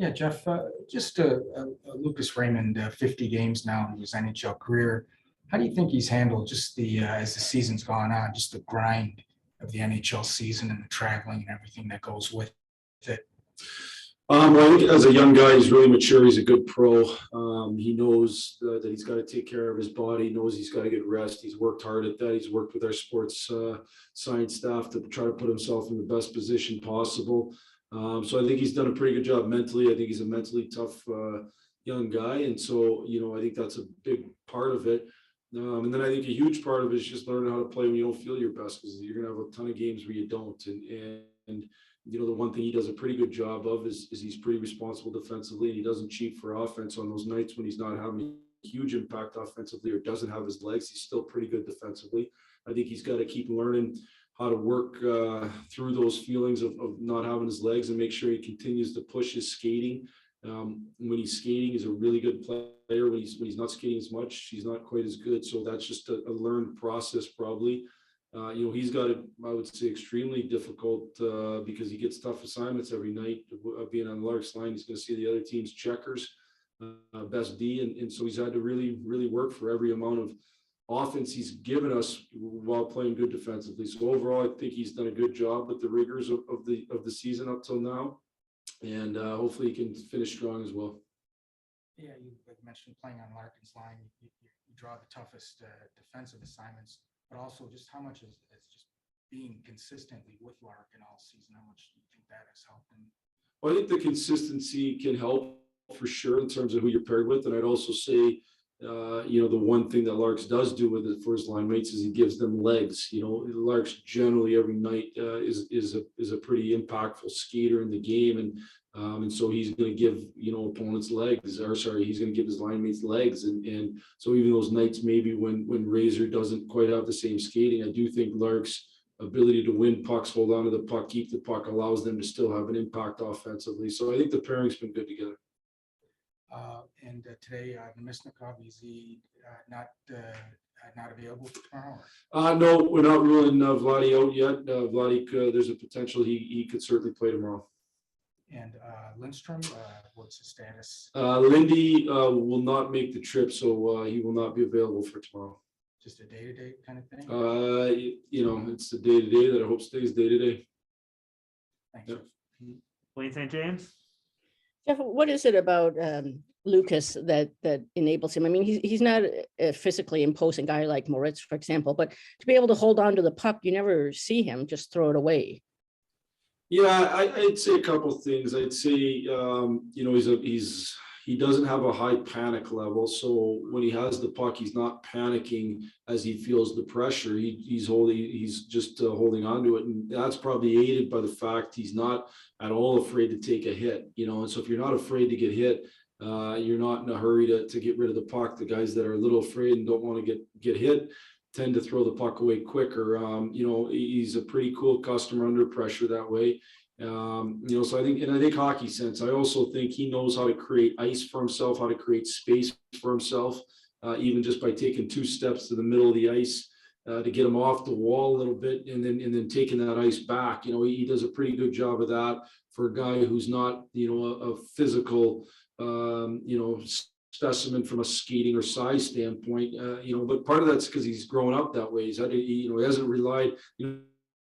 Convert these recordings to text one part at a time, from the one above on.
Yeah, Jeff, just Lucas Raymond, 50 games now in his NHL career. How do you think he's handled just as the season's gone on, just the grind of the NHL season and the traveling and everything that goes with it? Well, I think as a young guy, he's really mature. He's a good pro. He knows that he's got to take care of his body. He knows he's got to get rest. He's worked hard at that. He's worked with our sports science staff to try to put himself in the best position possible. So I think he's done a pretty good job mentally. I think he's a mentally tough young guy. And so, I think that's a big part of it. And then I think a huge part of it is just learning how to play when you don't feel your best, because you're going to have a ton of games where you don't. And the one thing he does a pretty good job of is he's pretty responsible defensively, and he doesn't cheat for offense on those nights when he's not having a huge impact offensively or doesn't have his legs. He's still pretty good defensively. I think he's got to keep learning how to work through those feelings of not having his legs and make sure he continues to push his skating. When he's skating, he's a really good player. When he's not skating as much, he's not quite as good. So that's just a learned process probably. He's got it, I would say, extremely difficult because he gets tough assignments every night. Being on Lark's line, he's going to see the other team's checkers, best D, and so he's had to really, really work for every amount of offense he's given us while playing good defensively. So overall, I think he's done a good job with the rigors of the season up till now, and hopefully he can finish strong as well. Yeah, you mentioned playing on Larkin's line. You draw the toughest defensive assignments, but also just how much is just being consistently with Larkin all season? How much do you think that has helped him? Well, I think the consistency can help for sure in terms of who you're paired with. And I'd also say, the one thing that Larks does do with it for his line mates is he gives them legs. Larks generally every night is a pretty impactful skater in the game. And so he's going to give, opponents legs, he's going to give his line mates legs. And so even those nights, maybe when Razor doesn't quite have the same skating, I do think Lark's ability to win pucks, hold on to the puck, keep the puck, allows them to still have an impact offensively. So I think the pairing's been good together. And today, Nemesnikov, is he not available for tomorrow? No, we're not ruling Vladdy out yet. Vladdy, there's a potential he could certainly play tomorrow. And Lindstrom, what's his status? Lindy will not make the trip, so he will not be available for tomorrow. Just a day-to-day kind of thing? It's the day-to-day that I hope stays day-to-day. Thanks. Yep. Wayne St. James? Jeff, what is it about Lucas that enables him? I mean, he's not a physically imposing guy like Moritz, for example, but to be able to hold on to the puck, you never see him just throw it away. Yeah, I'd say a couple of things. I'd say, he doesn't have a high panic level. So when he has the puck, he's not panicking as he feels the pressure. He's just holding on to it. And that's probably aided by the fact he's not at all afraid to take a hit, And so if you're not afraid to get hit, you're not in a hurry to get rid of the puck. The guys that are a little afraid and don't want to get hit tend to throw the puck away quicker. He's a pretty cool customer under pressure that way. So I think hockey sense. I also think he knows how to create ice for himself, how to create space for himself, even just by taking 2 steps to the middle of the ice to get him off the wall a little bit, and then taking that ice back. He does a pretty good job of that for a guy who's not, a physical, specimen from a skating or size standpoint. But part of that's because he's grown up that way. He hasn't relied,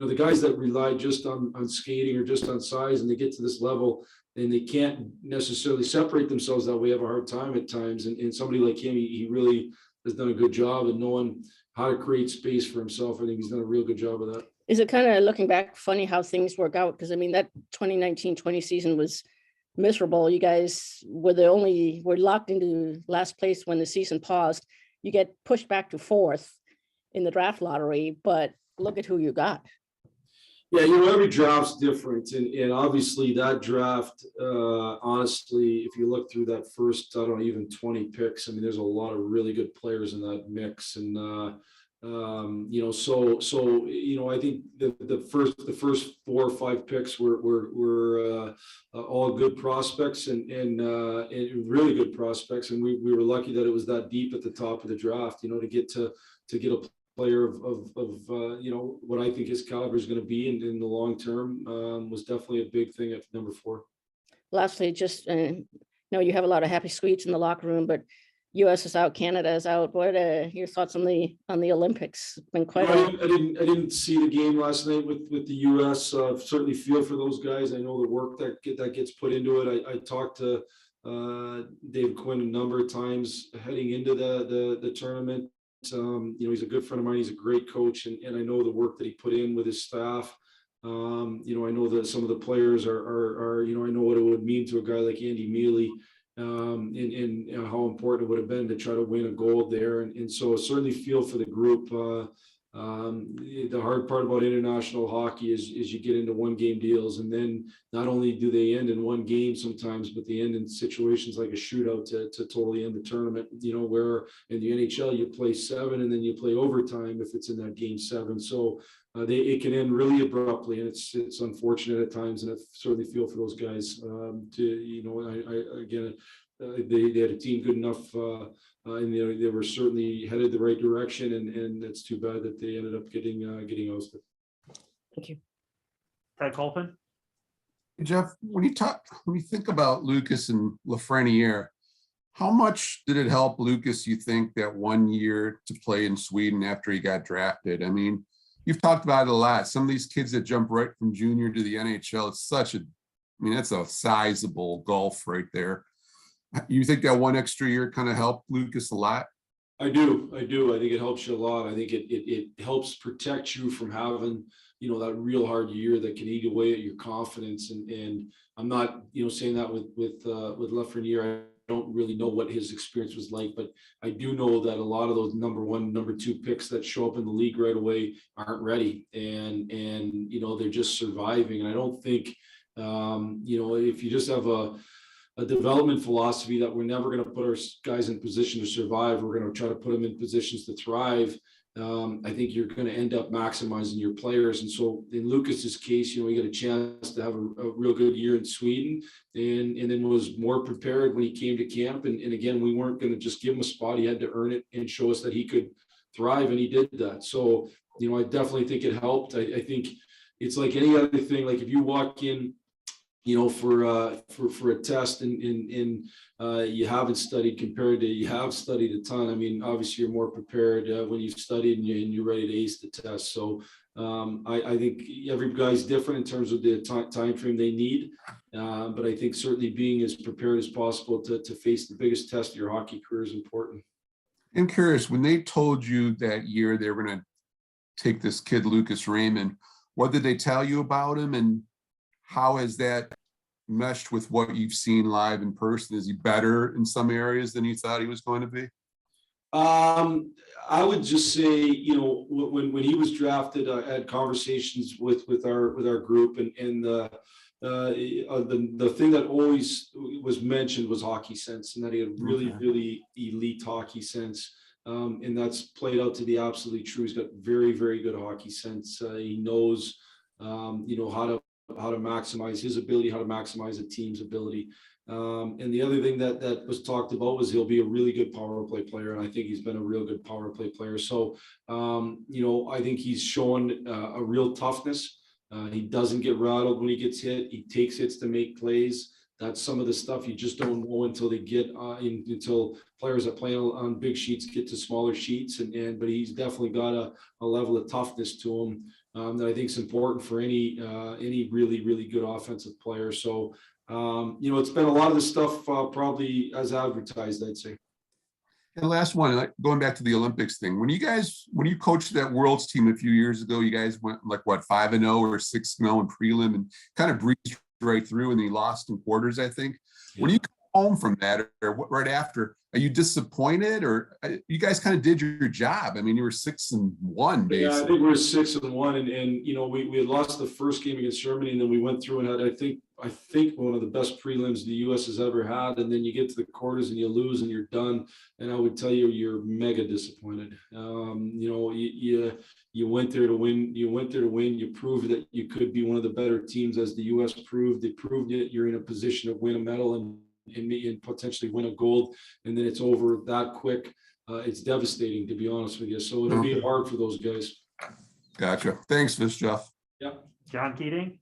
the guys that rely just on skating or just on size, and they get to this level and they can't necessarily separate themselves that way, have a hard time at times. And somebody like him, he really has done a good job of knowing how to create space for himself. I think he's done a real good job of that. Is it kind of, looking back, funny how things work out? Because I mean, that 2019-20 season was miserable. You guys were locked into last place when the season paused. You get pushed back to 4th in the draft lottery, but look at who you got. Yeah, every draft's different, and obviously that draft, honestly, if you look through that first, even 20 picks, I mean, there's a lot of really good players in that mix, and I think the first 4 or 5 picks were all good prospects and really good prospects, and we were lucky that it was that deep at the top of the draft, to get a player of what I think his caliber is going to be in the long term was definitely a big thing at number 4. lastly, just, you have a lot of happy sweets in the locker room, but US is out, Canada is out. What are your thoughts on the Olympics? It's been quite I didn't see the game last night with the US. Certainly feel for those guys. I know the work that gets put into it. I talked to Dave Quinn a number of times heading into the tournament. He's a good friend of mine. He's a great coach, and I know the work that he put in with his staff. I know that some of the players are I know what it would mean to a guy like Andy Mealy, and how important it would have been to try to win a gold there. And so I certainly feel for the group. The hard part about international hockey is you get into one game deals, and then not only do they end in one game sometimes, but they end in situations like a shootout to totally end the tournament, where in the NHL you play 7 and then you play overtime if it's in that game 7. So it can end really abruptly, and it's unfortunate at times, and I certainly feel for those guys. They had a team good enough, and they were certainly headed the right direction, and it's too bad that they ended up getting ousted. Thank you. Ted Colpin. Jeff, when you think about Lucas and Lafreniere, how much did it help Lucas, you think, that 1 year to play in Sweden after he got drafted? I mean, you've talked about it a lot. Some of these kids that jump right from junior to the NHL, that's a sizable gulf right there. You think that 1 extra year kind of helped Lucas a lot? I do. I think it helps you a lot. I think it helps protect you from having, that real hard year that can eat away at your confidence. And I'm not, saying that with Lafreniere. I don't really know what his experience was like, but I do know that a lot of those number 1, number 2 picks that show up in the league right away aren't ready, and they're just surviving. And I don't think, if you just have a development philosophy that we're never going to put our guys in position to survive, we're going to try to put them in positions to thrive. I think you're going to end up maximizing your players. And so in Lucas's case, he got a chance to have a real good year in Sweden, and then was more prepared when he came to camp. And again, we weren't going to just give him a spot. He had to earn it and show us that he could thrive, and he did that. So, I definitely think it helped. I think it's like any other thing. Like if you walk in, for a test and you haven't studied compared to you have studied a ton. I mean, obviously you're more prepared when you've studied and you're ready to ace the test. So I think every guy's different in terms of the time frame they need. But I think certainly being as prepared as possible to face the biggest test of your hockey career is important. I'm curious, when they told you that year they were going to take this kid, Lucas Raymond, what did they tell you about him, and how has that meshed with what you've seen live in person? Is he better in some areas than you thought he was going to be? I would just say, when he was drafted, I had conversations with our group, and the thing that always was mentioned was hockey sense, and that he had really elite hockey sense. And that's played out to be absolutely true. He's got very, very good hockey sense. He knows, how to maximize his ability, how to maximize a team's ability. And the other thing that was talked about was he'll be a really good power play player. And I think he's been a real good power play player. So, I think he's shown a real toughness. He doesn't get rattled when he gets hit. He takes hits to make plays. That's some of the stuff you just don't know until they get until players that play on big sheets get to smaller sheets. But he's definitely got a level of toughness to him that I think is important for any really, really good offensive player. So, it's been a lot of the stuff probably as advertised, I'd say. And last one, going back to the Olympics thing, when you coached that Worlds team a few years ago, you guys went 5-0 or 6-0 in prelim and kind of breezed right through, and they lost in quarters, I think. Yeah. When you come home from that, or right after, are you disappointed, or you guys kind of did your job? I mean, you were 6-1 basically. Yeah, I think we were 6-1, and we had lost the first game against Germany, and then we went through and had I think one of the best prelims the U.S. has ever had, and then you get to the quarters and you lose and you're done. And I would tell you, you're mega disappointed. You went there to win. You proved that you could be one of the better teams, as the U.S. proved. They proved that you're in a position to win a medal and potentially win a gold, and then it's over that quick. It's devastating, to be honest with you. So it'll be hard for those guys. Gotcha. Thanks, Jeff. Yeah. John Keating.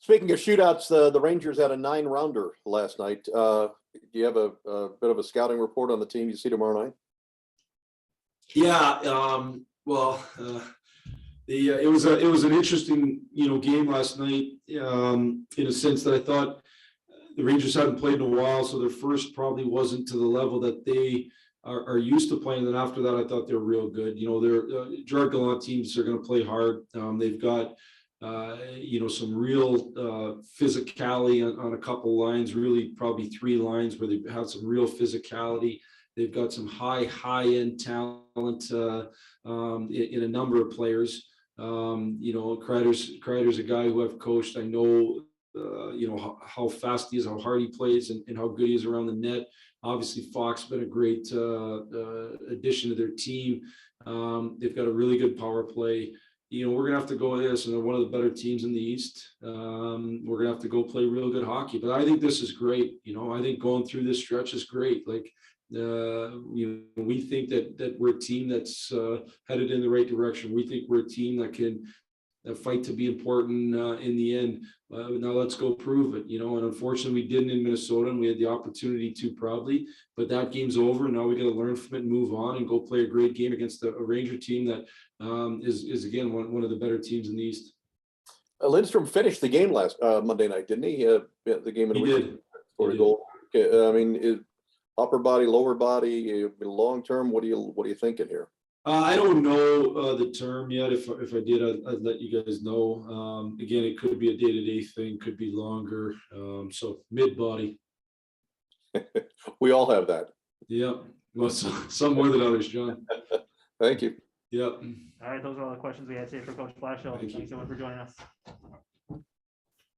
Speaking of shootouts, the Rangers had a 9-rounder last night. Do you have a bit of a scouting report on the team you see tomorrow night? Yeah, it was an interesting game last night, in a sense that I thought the Rangers hadn't played in a while, so their first probably wasn't to the level that they are used to playing. Then after that, I thought they were real good. Their Gerard Gallant teams are going to play hard. They've got some real physicality on a couple lines, really probably 3 lines where they have some real physicality. They've got some high-end talent in a number of players. Kreider's a guy who I've coached. I know, how fast he is, how hard he plays, and how good he is around the net. Obviously, Fox has been a great addition to their team. They've got a really good power play. We're going to have to go with this, and they're one of the better teams in the East. We're going to have to go play real good hockey. But I think this is great. I think going through this stretch is great. We think that we're a team that's headed in the right direction. We think we're a team that can fight to be important in the end. Now let's go prove it, and unfortunately we didn't in Minnesota, and we had the opportunity to probably, but that game's over. Now we got to learn from it and move on and go play a great game against a Ranger team that is again, one of the better teams in the East. Lindstrom finished the game last Monday night, didn't he? The game in He which did. he scored a goal. Okay, I mean, upper body, lower body, long term. What are you thinking here? I don't know the term yet. If I did, I'd let you guys know. Again, it could be a day-to-day thing, could be longer. So mid-body. We all have that. Yeah. Well, some more than others, John. Thank you. Yep. All right, those are all the questions we had today for Coach Blashill. Thank you. Thanks so much for joining us.